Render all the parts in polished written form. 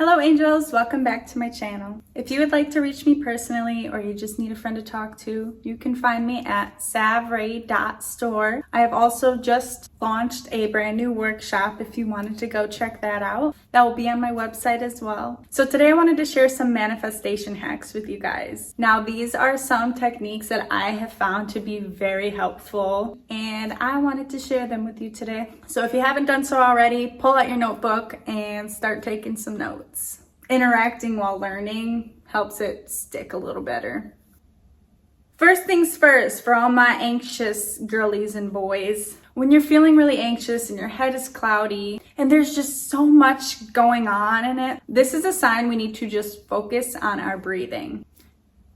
Hello angels, welcome back to my channel. If you would like to reach me personally or you just need a friend to talk to, you can find me at savray.store. I have also just launched a brand new workshop if you wanted to go check that out. That will be on my website as well. So today I wanted to share some manifestation hacks with you guys. Now these are some techniques that I have found to be very helpful and I wanted to share them with you today. So if you haven't done so already, pull out your notebook and start taking some notes. Interacting while learning helps it stick a little better. First things first, for all my anxious girlies and boys, when you're feeling really anxious and your head is cloudy and there's just so much going on in it, this is a sign we need to just focus on our breathing.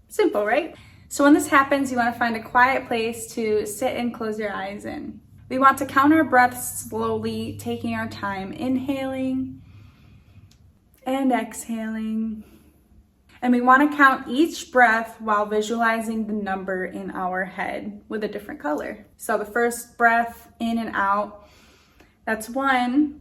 Simple, right? So when this happens, you want to find a quiet place to sit and close your eyes in. We want to count our breaths slowly, taking our time, inhaling and exhaling. And we want to count each breath while visualizing the number in our head with a different color. So the first breath in and out, that's 1.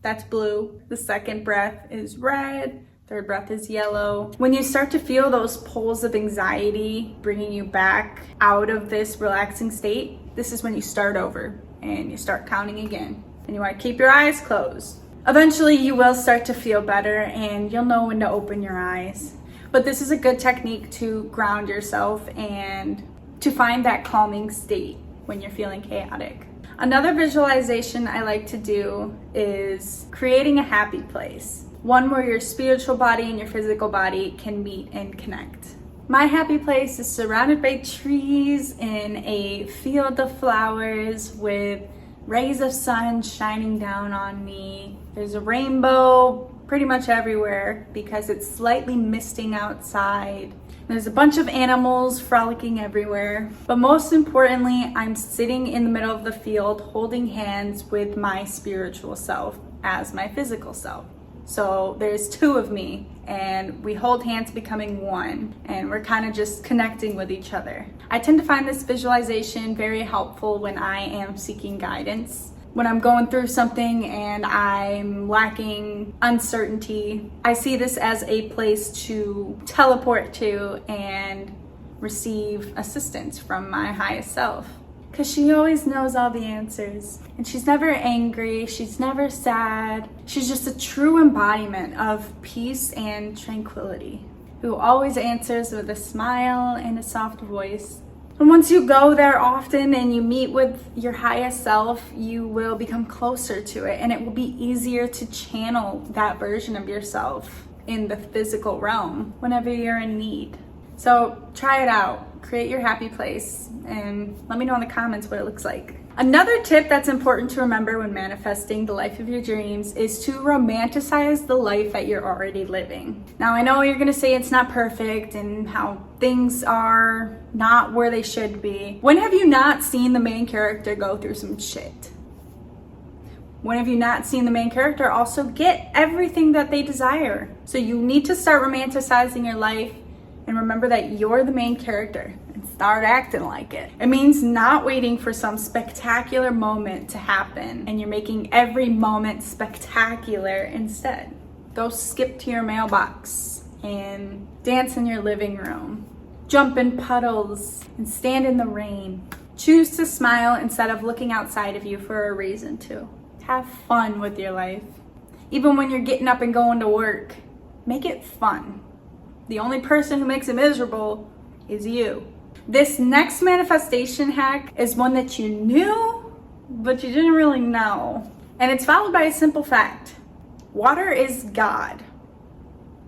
That's blue. The second breath is red. Third breath is yellow. When you start to feel those pulls of anxiety bringing you back out of this relaxing state, this is when you start over and you start counting again. And you want to keep your eyes closed. Eventually you will start to feel better and you'll know when to open your eyes. But this is a good technique to ground yourself and to find that calming state when you're feeling chaotic. Another visualization I like to do is creating a happy place. One where your spiritual body and your physical body can meet and connect. My happy place is surrounded by trees in a field of flowers with rays of sun shining down on me. There's a rainbow pretty much everywhere because it's slightly misting outside. There's a bunch of animals frolicking everywhere. But most importantly, I'm sitting in the middle of the field holding hands with my spiritual self as my physical self. So there's 2 of me and we hold hands becoming one and we're kind of just connecting with each other. I tend to find this visualization very helpful when I am seeking guidance. When I'm going through something and I'm lacking uncertainty, I see this as a place to teleport to and receive assistance from my highest self. Because she always knows all the answers. And she's never angry, she's never sad. She's just a true embodiment of peace and tranquility, who always answers with a smile and a soft voice. And once you go there often and you meet with your highest self, you will become closer to it and it will be easier to channel that version of yourself in the physical realm whenever you're in need. So try it out, create your happy place, and let me know in the comments what it looks like. Another tip that's important to remember when manifesting the life of your dreams is to romanticize the life that you're already living. Now I know you're gonna say it's not perfect and how things are not where they should be. When have you not seen the main character go through some shit? When have you not seen the main character also get everything that they desire? So you need to start romanticizing your life and remember that you're the main character and start acting like it. It means not waiting for some spectacular moment to happen and you're making every moment spectacular instead. Go skip to your mailbox and dance in your living room. Jump in puddles and stand in the rain. Choose to smile instead of looking outside of you for a reason to. Have fun with your life. Even when you're getting up and going to work, make it fun. The only person who makes it miserable is you. This next manifestation hack is one that you knew, but you didn't really know. And it's followed by a simple fact. Water is God.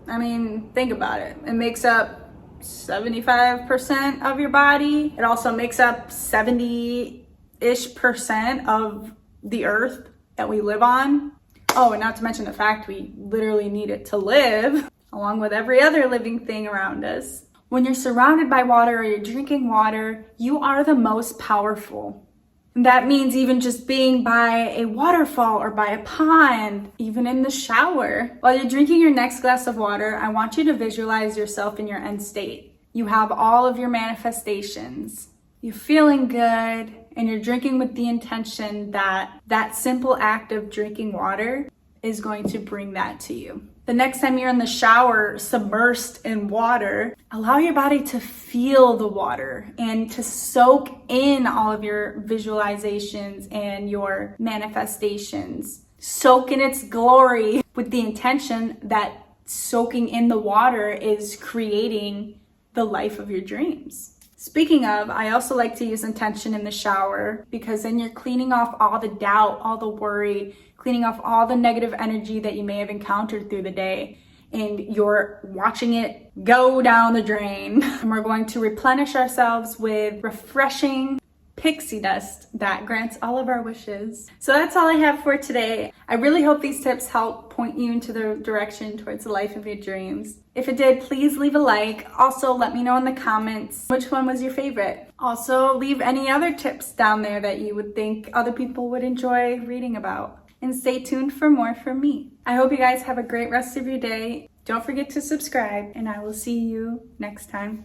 I mean, think about it. It makes up 75% of your body. It also makes up 70-ish% of the earth that we live on. Oh, and not to mention the fact we literally need it to live, along with every other living thing around us. When you're surrounded by water or you're drinking water, you are the most powerful. And that means even just being by a waterfall or by a pond, even in the shower. While you're drinking your next glass of water, I want you to visualize yourself in your end state. You have all of your manifestations. You're feeling good and you're drinking with the intention that that simple act of drinking water is going to bring that to you. The next time you're in the shower submersed in water, allow your body to feel the water and to soak in all of your visualizations and your manifestations. Soak in its glory with the intention that soaking in the water is creating the life of your dreams. Speaking of, I also like to use intention in the shower because then you're cleaning off all the doubt, all the worry, cleaning off all the negative energy that you may have encountered through the day, and you're watching it go down the drain. And we're going to replenish ourselves with refreshing pixie dust that grants all of our wishes. So that's all I have for today. I really hope these tips help point you into the direction towards the life of your dreams. If it did, please leave a like. Also, let me know in the comments which one was your favorite. Also, leave any other tips down there that you would think other people would enjoy reading about. And stay tuned for more from me. I hope you guys have a great rest of your day. Don't forget to subscribe, and I will see you next time.